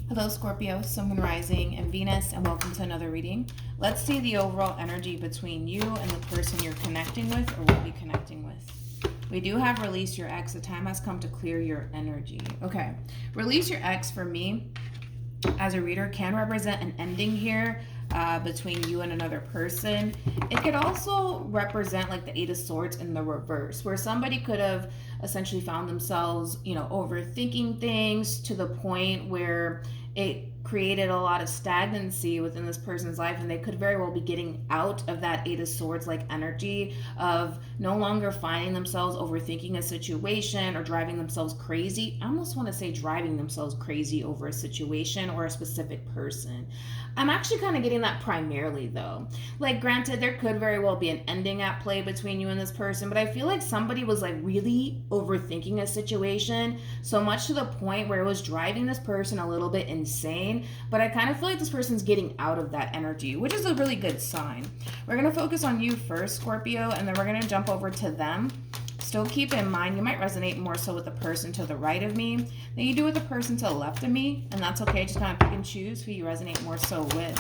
Hello, Scorpio, Sun, Moon, Rising, and Venus, and welcome to another reading. Let's see the overall energy between you and the person you're connecting with or will be connecting with. We do have release your ex. The time has come to clear your energy. Okay, release your ex for me as a reader can represent an ending here between you and another person. It could also represent like the Eight of Swords in the reverse, where somebody could have essentially found themselves, overthinking things to the point where it created a lot of stagnancy within this person's life, and they could very well be getting out of that Eight of Swords like energy of no longer finding themselves overthinking a situation or driving themselves crazy. I almost want to say driving themselves crazy over a situation or a specific person. I'm actually kind of getting that primarily though. Like, granted, there could very well be an ending at play between you and this person, but I feel like somebody was like really overthinking a situation so much to the point where it was driving this person a little bit insane. But I kind of feel like this person's getting out of that energy, which is a really good sign. We're going to focus on you first, Scorpio, and then we're going to jump over to them. Still keep in mind, you might resonate more so with the person to the right of me than you do with the person to the left of me, and that's okay. Just kind of pick and choose who you resonate more so with.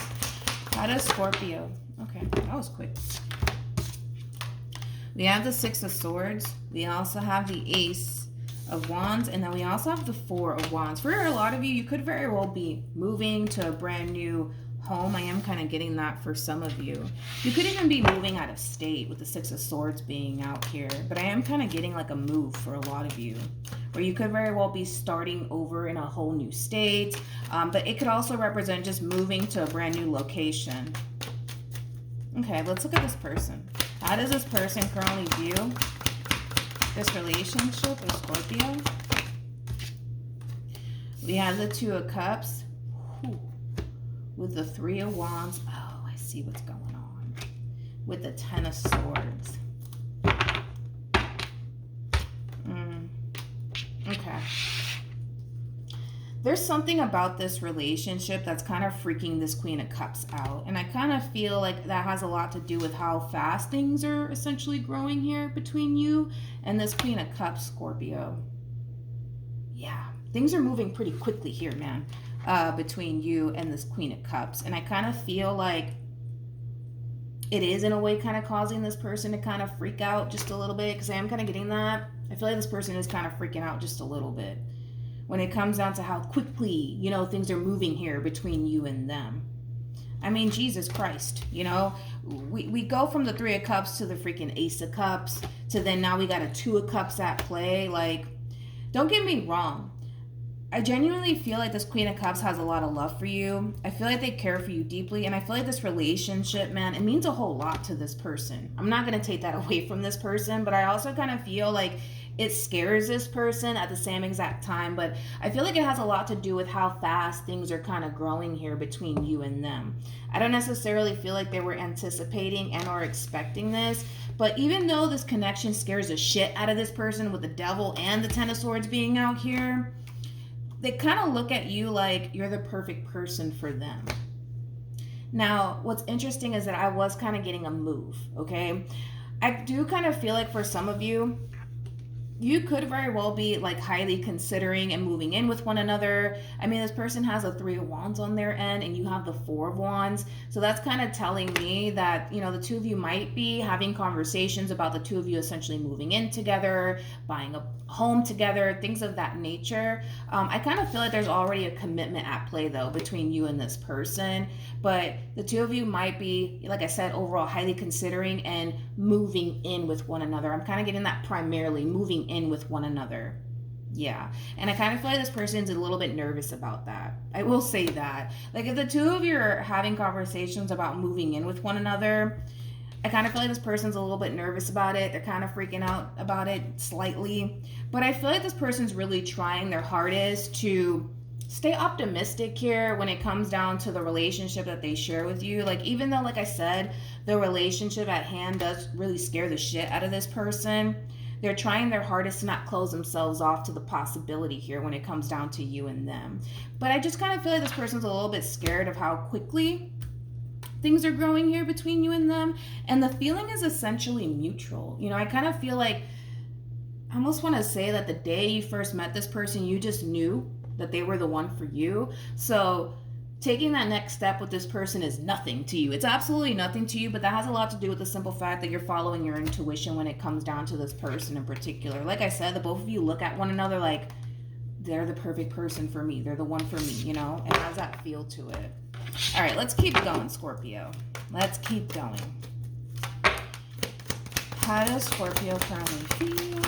How does Scorpio? Okay, that was quick. We have the Six of Swords. We also have the Ace of Wands, and then we also have the Four of Wands. For a lot of you, you could very well be moving to a brand new home. I am kind of getting that for some of you. You could even be moving out of state with the Six of Swords being out here, but I am kind of getting like a move for a lot of you, where you could very well be starting over in a whole new state, but it could also represent just moving to a brand new location. Okay, let's look at this person. How does this person currently view this relationship with Scorpio? We have the Two of Cups. Whew. With the Three of Wands. Oh, I see what's going on. With the Ten of Swords. Okay. There's something about this relationship that's kind of freaking this Queen of Cups out. And I kind of feel like that has a lot to do with how fast things are essentially growing here between you and this Queen of Cups, Scorpio. Yeah, things are moving pretty quickly here, man. Between you and this Queen of Cups. And I kind of feel like it is in a way kind of causing this person to kind of freak out just a little bit, because I am kind of getting that. I feel like this person is kind of freaking out just a little bit when it comes down to how quickly, things are moving here between you and them. I mean, Jesus Christ, we go from the Three of Cups to the freaking Ace of Cups to then now we got a Two of Cups at play. Like, don't get me wrong. I genuinely feel like this Queen of Cups has a lot of love for you. I feel like they care for you deeply. And I feel like this relationship, man, it means a whole lot to this person. I'm not going to take that away from this person, but I also kind of feel like it scares this person at the same exact time. But I feel like it has a lot to do with how fast things are kind of growing here between you and them. I don't necessarily feel like they were anticipating and or expecting this. But even though this connection scares the shit out of this person with the Devil and the Ten of Swords being out here, they kind of look at you like you're the perfect person for them. Now, what's interesting is that I was kind of getting a move, okay? I do kind of feel like for some of you, you could very well be like highly considering and moving in with one another. I mean, this person has a Three of Wands on their end and you have the Four of Wands. So that's kind of telling me that, the two of you might be having conversations about the two of you essentially moving in together, buying a home together, things of that nature. I kind of feel like there's already a commitment at play though between you and this person, but the two of you might be, like I said, overall highly considering and moving in with one another. I'm kind of getting that primarily, moving in with one another. Yeah. And I kind of feel like this person's a little bit nervous about that. I will say that. Like, if the two of you are having conversations about moving in with one another, I kind of feel like this person's a little bit nervous about it. They're kind of freaking out about it slightly. But I feel like this person's really trying their hardest to stay optimistic here when it comes down to the relationship that they share with you. Like, even though, like I said, the relationship at hand does really scare the shit out of this person, they're trying their hardest to not close themselves off to the possibility here when it comes down to you and them. But I just kind of feel like this person's a little bit scared of how quickly things are growing here between you and them. And the feeling is essentially mutual. I kind of feel like, I almost want to say that the day you first met this person, you just knew that they were the one for you. So taking that next step with this person is nothing to you. It's absolutely nothing to you, but that has a lot to do with the simple fact that you're following your intuition when it comes down to this person in particular. Like I said, the both of you look at one another like they're the perfect person for me. They're the one for me, you know? It has that feel to it. All right, let's keep going, Scorpio. Let's keep going. How does Scorpio currently feel?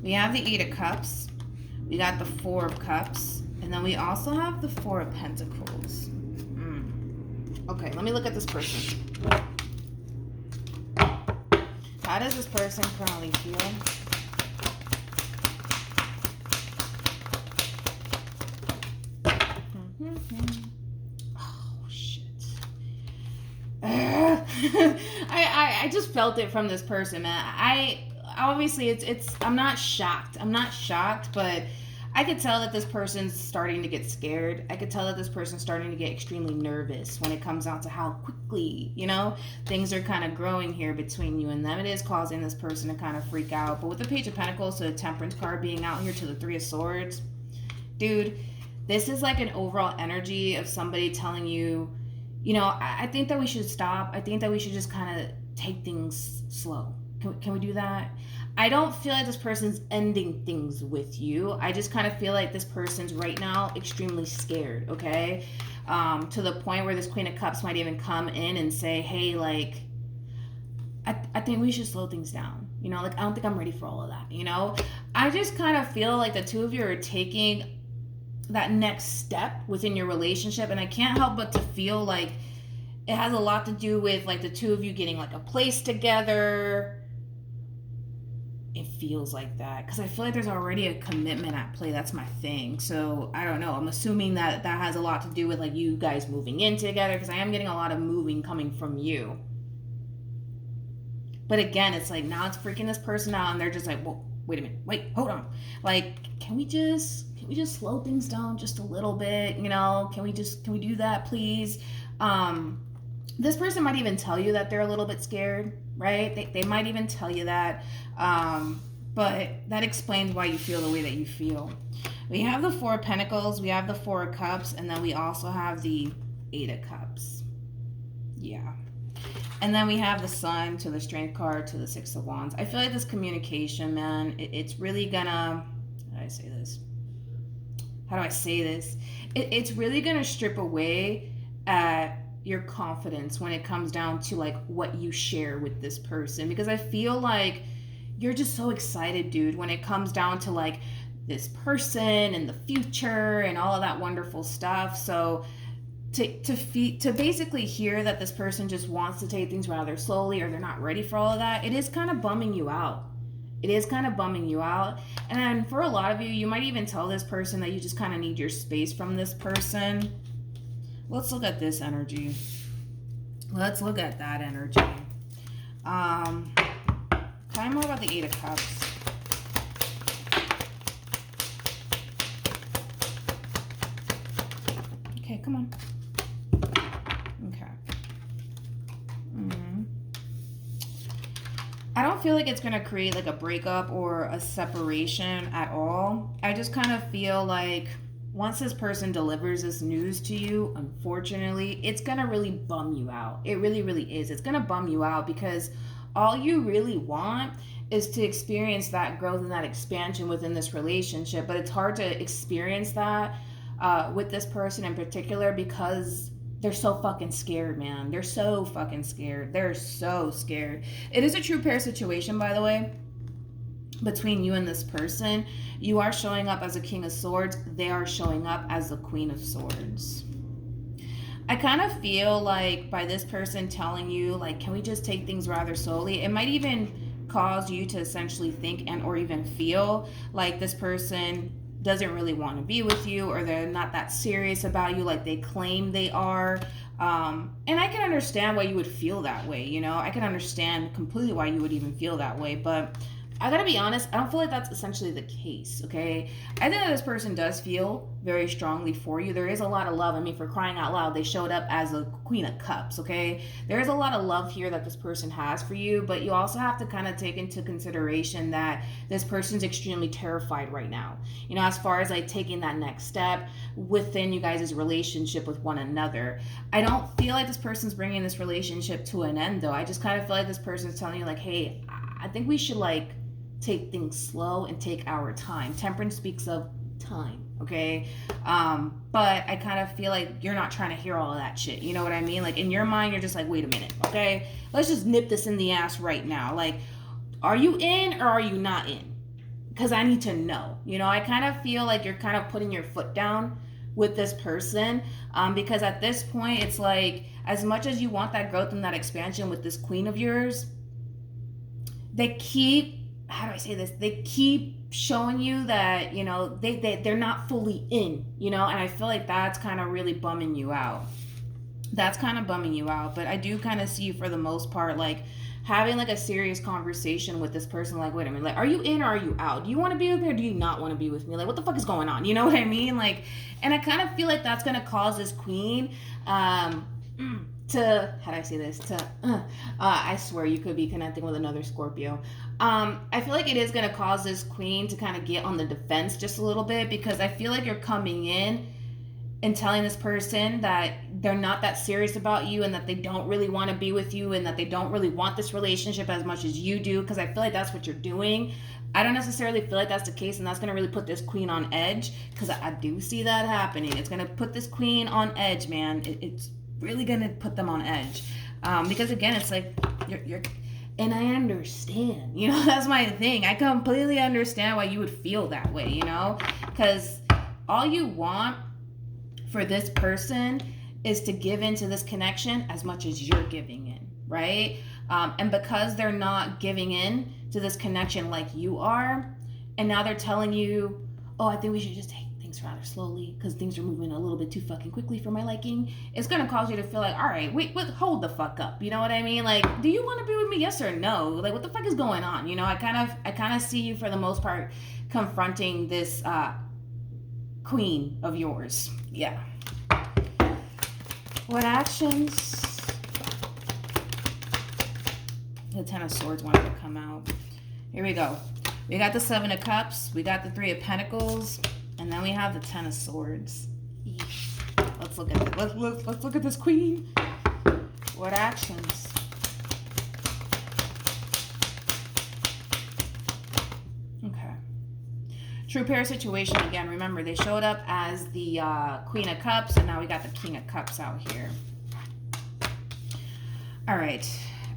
We have the 8 of Cups. We got the 4 of Cups. And then we also have the 4 of Pentacles. Okay, let me look at this person. How does this person currently feel? Oh, shit. I just felt it from this person, man. Obviously I'm not shocked. But I could tell that this person's starting to get scared. I could tell that this person's starting to get extremely nervous when it comes down to how quickly, you know, things are kind of growing here between you and them. It is causing this person to kind of freak out. But with the Page of Pentacles to the Temperance card being out here to the 3 of Swords, dude, this is like an overall energy of somebody telling you, you know, I think that we should stop. I think that we should just kind of take things slow. Can we do that? I don't feel like this person's ending things with you. I just kind of feel like this person's right now extremely scared, okay? To the point where this Queen of Cups might even come in and say, hey, like, I think we should slow things down. You know, like, I don't think I'm ready for all of that, you know? I just kind of feel like the two of you are taking that next step within your relationship, and I can't help but to feel like it has a lot to do with, like, the two of you getting, like, a place together. It feels like that because I feel like there's already a commitment at play. That's my thing. So I don't know. I'm assuming that that has a lot to do with like you guys moving in together because I am getting a lot of moving coming from you. But again, it's like now it's freaking this person out and they're just like, well, wait a minute. Wait, hold on. Like, can we just slow things down just a little bit? You know, can we do that, please? This person might even tell you that they're a little bit scared, right? They might even tell you that. But that explains why you feel the way that you feel. We have the 4 of Pentacles, we have the 4 of Cups, and then we also have the 8 of Cups. Yeah. And then we have the Sun to the Strength card to the 6 of Wands. I feel like this communication, man, it's really gonna... How do I say this? It's really gonna strip away at your confidence when it comes down to like what you share with this person, because I feel like you're just so excited, dude, when it comes down to like this person and the future and all of that wonderful stuff. So to basically hear that this person just wants to take things rather slowly or they're not ready for all of that, it is kind of bumming you out. And then for a lot of you, you might even tell this person that you just kind of need your space from this person. Let's look at this energy. Let's look at that energy. Tell me more about the 8 of Cups. Okay, come on. Okay. I don't feel like it's going to create like a breakup or a separation at all. I just kind of feel like once this person delivers this news to you, unfortunately, it's going to really bum you out. It really, really is. It's going to bum you out because all you really want is to experience that growth and that expansion within this relationship. But it's hard to experience that with this person in particular because they're so fucking scared, man. They're so fucking scared. They're so scared. It is a true pair situation, by the way, between you and this person. You are showing up as a King of Swords. They are showing up as the Queen of Swords. I kind of feel like by this person telling you, like, can we just take things rather slowly? It might even cause you to essentially think and or even feel like this person doesn't really want to be with you, or they're not that serious about you like they claim they are. And I can understand why you would feel that way, you know? I can understand completely why you would even feel that way, but I gotta be honest, I don't feel like that's essentially the case, okay? I think that this person does feel very strongly for you. There is a lot of love. I mean, for crying out loud, they showed up as a Queen of Cups, okay? There is a lot of love here that this person has for you, but you also have to kind of take into consideration that this person's extremely terrified right now. You know, as far as like taking that next step within you guys' relationship with one another. I don't feel like this person's bringing this relationship to an end, though. I just kind of feel like this person's telling you, like, hey, I think we should, like, take things slow and take our time. Temperance speaks of time, okay? But I kind of feel like you're not trying to hear all of that shit. You know what I mean? Like, in your mind, you're just like, wait a minute, okay? Let's just nip this in the ass right now. Like, are you in or are you not in? Because I need to know. You know, I kind of feel like you're kind of putting your foot down with this person, because at this point, it's like, as much as you want that growth and that expansion with this queen of yours, they keep, how do I say this? They keep showing you that, you know, they're not fully in, you know, and I feel like that's kind of really bumming you out. That's kind of bumming you out, but I do kind of see you for the most part, like, having like a serious conversation with this person, like, wait a minute, like, are you in or are you out? Do you want to be with me or do you not want to be with me? Like, what the fuck is going on? You know what I mean? Like, and I kind of feel like that's going to cause this queen, to, how do I say this, to, I swear you could be connecting with another Scorpio. I feel like it is going to cause this queen to kind of get on the defense just a little bit, because I feel like you're coming in and telling this person that they're not that serious about you and that they don't really want to be with you and that they don't really want this relationship as much as you do, because I feel like that's what you're doing. I don't necessarily feel like that's the case, and that's going to really put this queen on edge, because I do see that happening. It's going to put this queen on edge, man. It's really going to put them on edge, because again, it's like you're and I understand, you know, that's my thing. I completely understand why you would feel that way, you know, because all you want for this person is to give into this connection as much as you're giving in, right? And because they're not giving in to this connection like you are, and now they're telling you, oh, I think we should just take things rather slowly because things are moving a little bit too fucking quickly for my liking, it's gonna cause you to feel like, all right, wait, hold the fuck up. You know what I mean? Like, do you want to be with me? Yes or no? Like, what the fuck is going on? You know, I kind of see you for the most part confronting this queen of yours. Yeah. What actions? The Ten of Swords wanted to come out. Here we go. We got the Seven of Cups. We got the Three of Pentacles. And then we have the Ten of Swords. Let's look at this. Let's look at this queen. What actions? Okay. True pair situation again. Remember, they showed up as the Queen of Cups, and now we got the King of Cups out here. All right.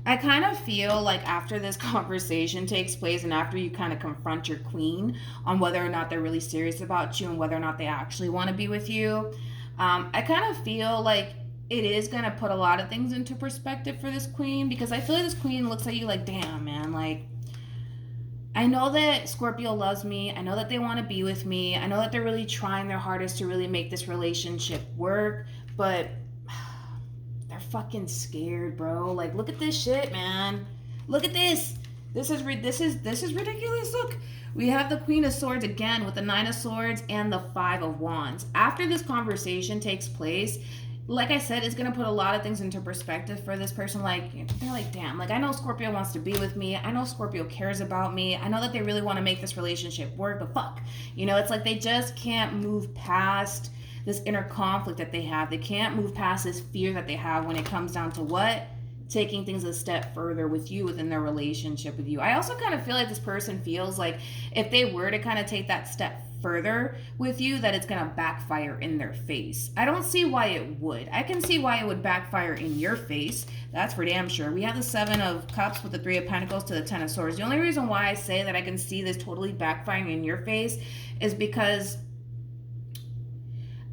I kind of feel like after this conversation takes place and after you kind of confront your queen on whether or not they're really serious about you and whether or not they actually want to be with you, I kind of feel like it is going to put a lot of things into perspective for this queen, because I feel like this queen looks at you like, damn, man, like, I know that Scorpio loves me. I know that they want to be with me. I know that they're really trying their hardest to really make this relationship work, but they're fucking scared, bro. Like, look at this shit, man. Look at this. This is ridiculous. Look, we have the Queen of Swords again with the Nine of Swords and the Five of Wands. After this conversation takes place, like I said, it's going to put a lot of things into perspective for this person. Like, they're like, damn, like, I know Scorpio wants to be with me. I know Scorpio cares about me. I know that they really want to make this relationship work, but fuck. You know, it's like they just can't move past this inner conflict that they have. They can't move past this fear that they have when it comes down to what? Taking things a step further with you within their relationship with you. I also kind of feel like this person feels like if they were to kind of take that step further with you, that it's going to backfire in their face. I don't see why it would. I can see why it would backfire in your face. That's for damn sure. We have the Seven of Cups with the Three of Pentacles to the Ten of Swords. The only reason why I say that I can see this totally backfiring in your face is because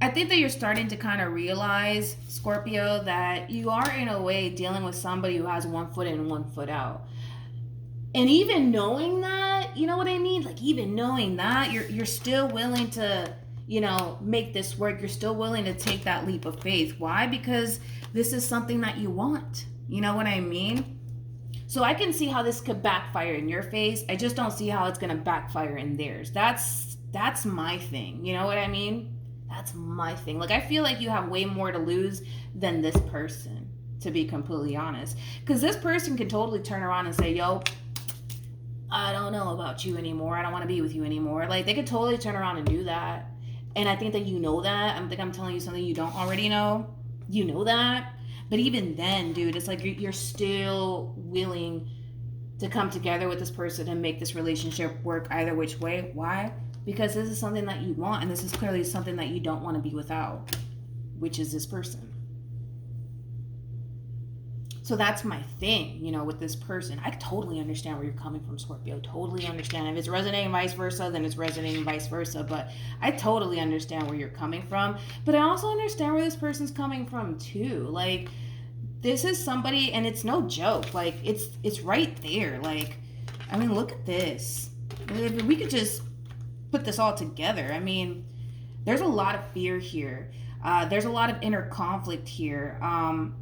I think that you're starting to kind of realize, Scorpio, that you are in a way dealing with somebody who has 1 foot in and 1 foot out. And even knowing that, you know what I mean? Like, even knowing that, you're still willing to, you know, make this work. You're still willing to take that leap of faith. Why? Because this is something that you want. You know what I mean? So I can see how this could backfire in your face. I just don't see how it's going to backfire in theirs. That's my thing. You know what I mean? That's my thing. Like, I feel like you have way more to lose than this person, to be completely honest. Because this person can totally turn around and say, yo, I don't know about you anymore. I don't want to be with you anymore. Like, they could totally turn around and do that. And I think that you know that. I think I'm telling you something you don't already know. You know that. But even then, dude, it's like you're still willing to come together with this person and make this relationship work either which way. Why? Because this is something that you want, and this is clearly something that you don't want to be without, which is this person. So that's my thing, you know, with this person. I totally understand where you're coming from, Scorpio. Totally understand. If it's resonating vice versa, then it's resonating vice versa. But I totally understand where you're coming from. But I also understand where this person's coming from too. Like, this is somebody, and it's no joke. Like, it's right there. Like, I mean, look at this. If we could just put this all together. I mean, there's a lot of fear here. There's a lot of inner conflict here.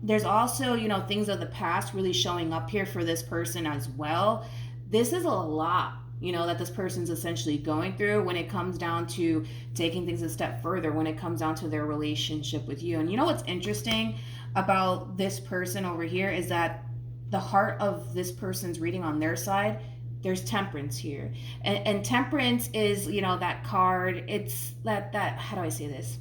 There's also, you know, things of the past really showing up here for this person as well. This is a lot, you know, that this person's essentially going through when it comes down to taking things a step further, when it comes down to their relationship with you. And you know what's interesting about this person over here is that the heart of this person's reading on their side, there's temperance here. And temperance is, you know, that card. It's that, how do I say this?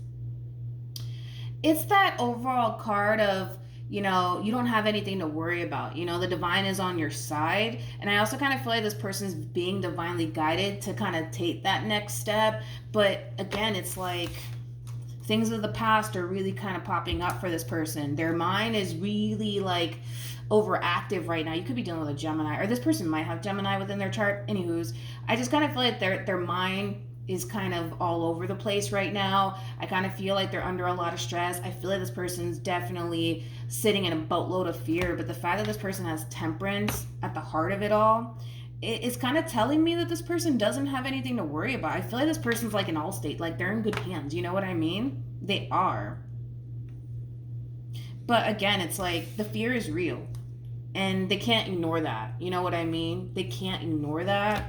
It's that overall card of, you know, you don't have anything to worry about. You know, the divine is on your side. And I also kind of feel like this person's being divinely guided to kind of take that next step. But again, it's like things of the past are really kind of popping up for this person. Their mind is really like overactive right now. You could be dealing with a Gemini, or this person might have Gemini within their chart. Anywho's, I just kind of feel like their mind is kind of all over the place right now. I kind of feel like they're under a lot of stress. I feel like this person's definitely sitting in a boatload of fear, but the fact that this person has temperance at the heart of it all, it's kind of telling me that this person doesn't have anything to worry about. I feel like this person's like in all state, like they're in good hands. You know what I mean? They are. But again, it's like the fear is real and they can't ignore that. You know what I mean? They can't ignore that.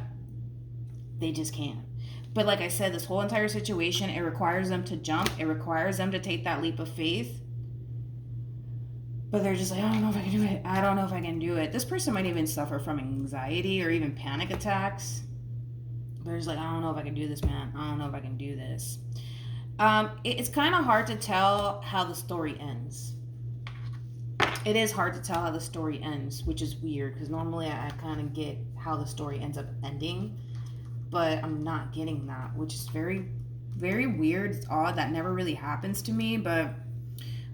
They just can't. But like I said, this whole entire situation, it requires them to jump. It requires them to take that leap of faith. But they're just like, I don't know if I can do it. I don't know if I can do it. This person might even suffer from anxiety or even panic attacks. They're just like, I don't know if I can do this, man. I don't know if I can do this. It's kind of hard to tell how the story ends. It is hard to tell how the story ends, which is weird because normally I kind of get how the story ends up ending. But I'm not getting that, which is very, very weird. It's odd. That never really happens to me. But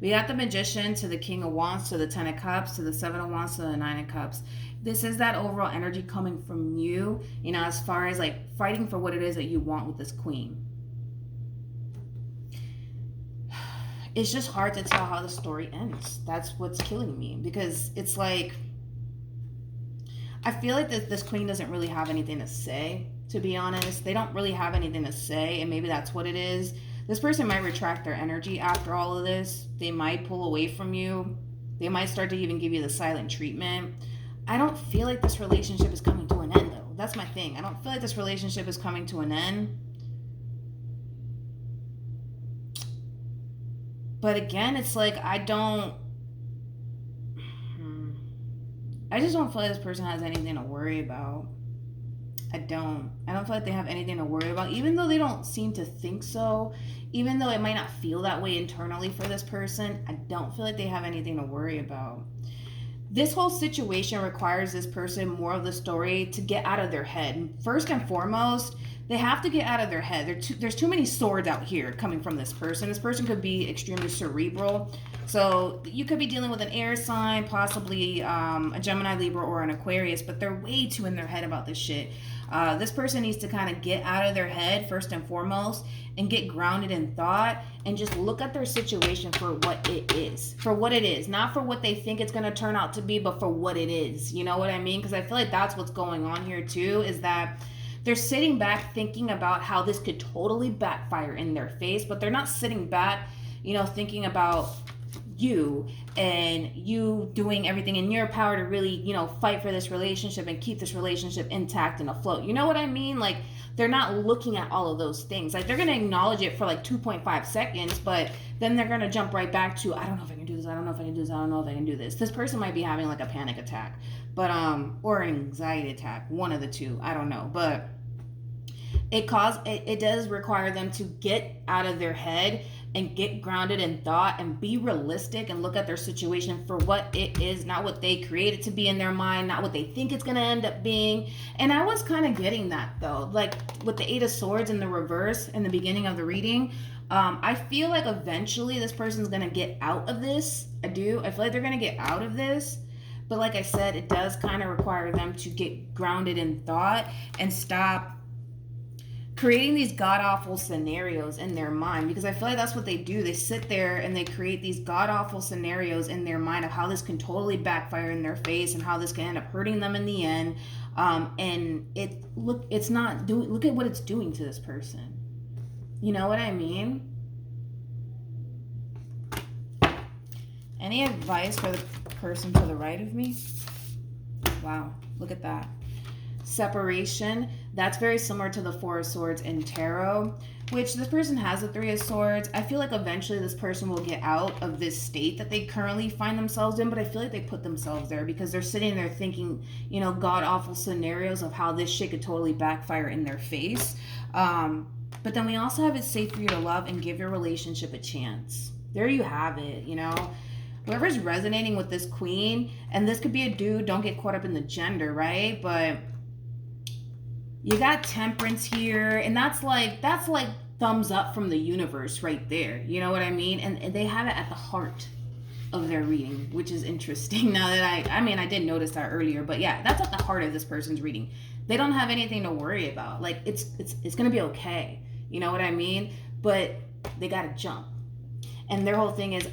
we got the Magician to the King of Wands to the Ten of Cups to the Seven of Wands to the Nine of Cups. This is that overall energy coming from you, you know, as far as like fighting for what it is that you want with this Queen. It's just hard to tell how the story ends. That's what's killing me, because it's like, I feel like this Queen doesn't really have anything to say. To be honest, they don't really have anything to say, and maybe that's what it is. This person might retract their energy after all of this. They might pull away from you. They might start to even give you the silent treatment. I don't feel like this relationship is coming to an end, though. That's my thing. I don't feel like this relationship is coming to an end. But again, it's like I just don't feel like this person has anything to worry about. I don't feel like they have anything to worry about, even though they don't seem to think so, even though it might not feel that way internally for this person. I don't feel like they have anything to worry about. This whole situation requires this person more of the story to get out of their head. First and foremost, they have to get out of their head. There's too many swords out here coming from this person. This person could be extremely cerebral. So you could be dealing with an air sign, possibly a Gemini, Libra, or an Aquarius, but they're way too in their head about this shit. This person needs to kind of get out of their head first and foremost and get grounded in thought and just look at their situation for what it is. For what it is. Not for what they think it's going to turn out to be, but for what it is. You know what I mean? Because I feel like that's what's going on here too, is that they're sitting back thinking about how this could totally backfire in their face, but they're not sitting back, you know, thinking about you and you doing everything in your power to really, you know, fight for this relationship and keep this relationship intact and afloat. You know what I mean? Like, they're not looking at all of those things. Like, they're going to acknowledge it for like 2.5 seconds, but then they're going to jump right back to, I don't know if I can do this. I don't know if I can do this. I don't know if I can do this. This person might be having like a panic attack, but, or an anxiety attack, one of the two. I don't know. But it does require them to get out of their head and get grounded in thought and be realistic and look at their situation for what it is, not what they create it to be in their mind, not what they think it's going to end up being. And I was kind of getting that though, like with the 8 of Swords in the reverse in the beginning of the reading. I feel like eventually this person's going to get out of this. I feel like they're going to get out of this. But like I said, it does kind of require them to get grounded in thought and stop creating these god-awful scenarios in their mind, because I feel like that's what they do. They sit there and they create these god-awful scenarios in their mind of how this can totally backfire in their face and how this can end up hurting them in the end. And look at what it's doing to this person. You know what I mean? Any advice for the person to the right of me? Wow, look at that. Separation, that's very similar to the 4 of Swords in tarot, which this person has the 3 of Swords. I feel like eventually this person will get out of this state that they currently find themselves in, but I feel like they put themselves there because they're sitting there thinking, you know, god-awful scenarios of how this shit could totally backfire in their face. But then we also have it's safe for you to love and give your relationship a chance. There you have it, you know. Whoever's resonating with this queen, and this could be a dude, don't get caught up in the gender, right? But you got Temperance here, and that's like thumbs up from the universe right there. You know what I mean? And they have it at the heart of their reading, which is interesting. Now that I didn't notice that earlier, but yeah, that's at the heart of this person's reading. They don't have anything to worry about. Like it's gonna be okay. You know what I mean? But they gotta jump, and their whole thing is,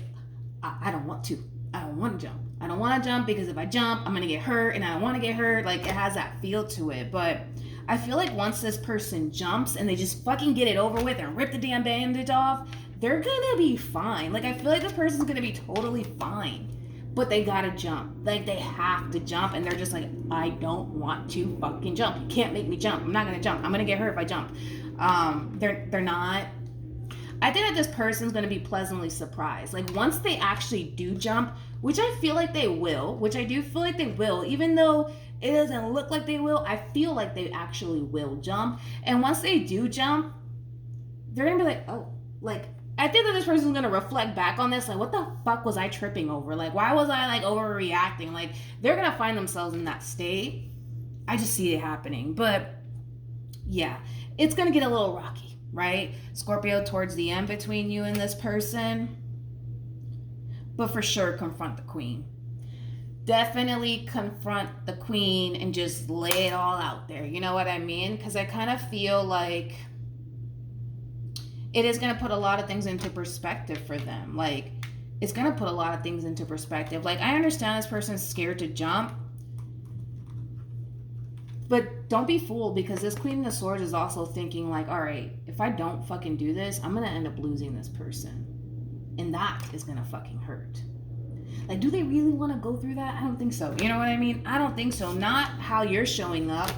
I don't want to. I don't want to jump. I don't want to jump because if I jump, I'm gonna get hurt, and I don't want to get hurt. Like, it has that feel to it, but I feel like once this person jumps and they just fucking get it over with and rip the damn bandage off, they're gonna be fine. Like, I feel like this person's gonna be totally fine, but they gotta jump. Like, they have to jump, and they're just like, I don't want to fucking jump. You can't make me jump. I'm not gonna jump. I'm gonna get hurt if I jump. They're not. I think that this person's going to be pleasantly surprised. Like, once they actually do jump, which I feel like they will, even though it doesn't look like they will, I feel like they actually will jump. And once they do jump, they're going to be like, oh, like, I think that this person's going to reflect back on this. Like, what the fuck was I tripping over? Like, why was I, like, overreacting? Like, they're going to find themselves in that state. I just see it happening. But, yeah, it's going to get a little rocky. Right? Scorpio, towards the end between you and this person. But for sure, confront the queen. Definitely confront the queen and just lay it all out there. You know what I mean? Because I kind of feel like it is going to put a lot of things into perspective for them. Like, it's going to put a lot of things into perspective. Like, I understand this person's scared to jump. But don't be fooled, because this Queen of Swords is also thinking like, all right, if I don't fucking do this, I'm going to end up losing this person. And that is going to fucking hurt. Like, do they really want to go through that? I don't think so. You know what I mean? I don't think so. Not how you're showing up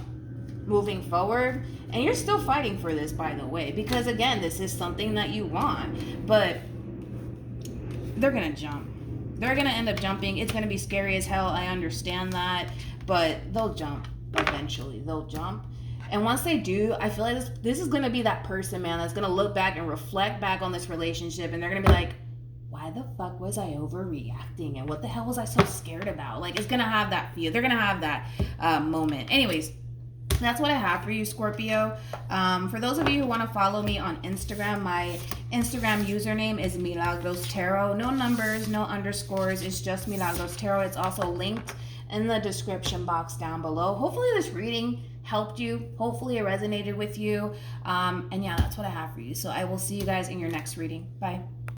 moving forward. And you're still fighting for this, by the way, because again, this is something that you want. But they're going to jump. They're going to end up jumping. It's going to be scary as hell. I understand that. But they'll jump. Eventually they'll jump, and once they do, I feel like this is gonna be that person, man, that's gonna look back and reflect back on this relationship, and they're gonna be like, why the fuck was I overreacting, and what the hell was I so scared about? Like, it's gonna have that feel. They're gonna have that moment. Anyways, that's what I have for you, Scorpio. For those of you who want to follow me on Instagram, my Instagram username is MilagrosTarot. No numbers, no underscores. It's just MilagrosTarot. It's also linked in the description box down below. Hopefully this reading helped you. Hopefully it resonated with you. And yeah, that's what I have for you. So I will see you guys in your next reading. Bye.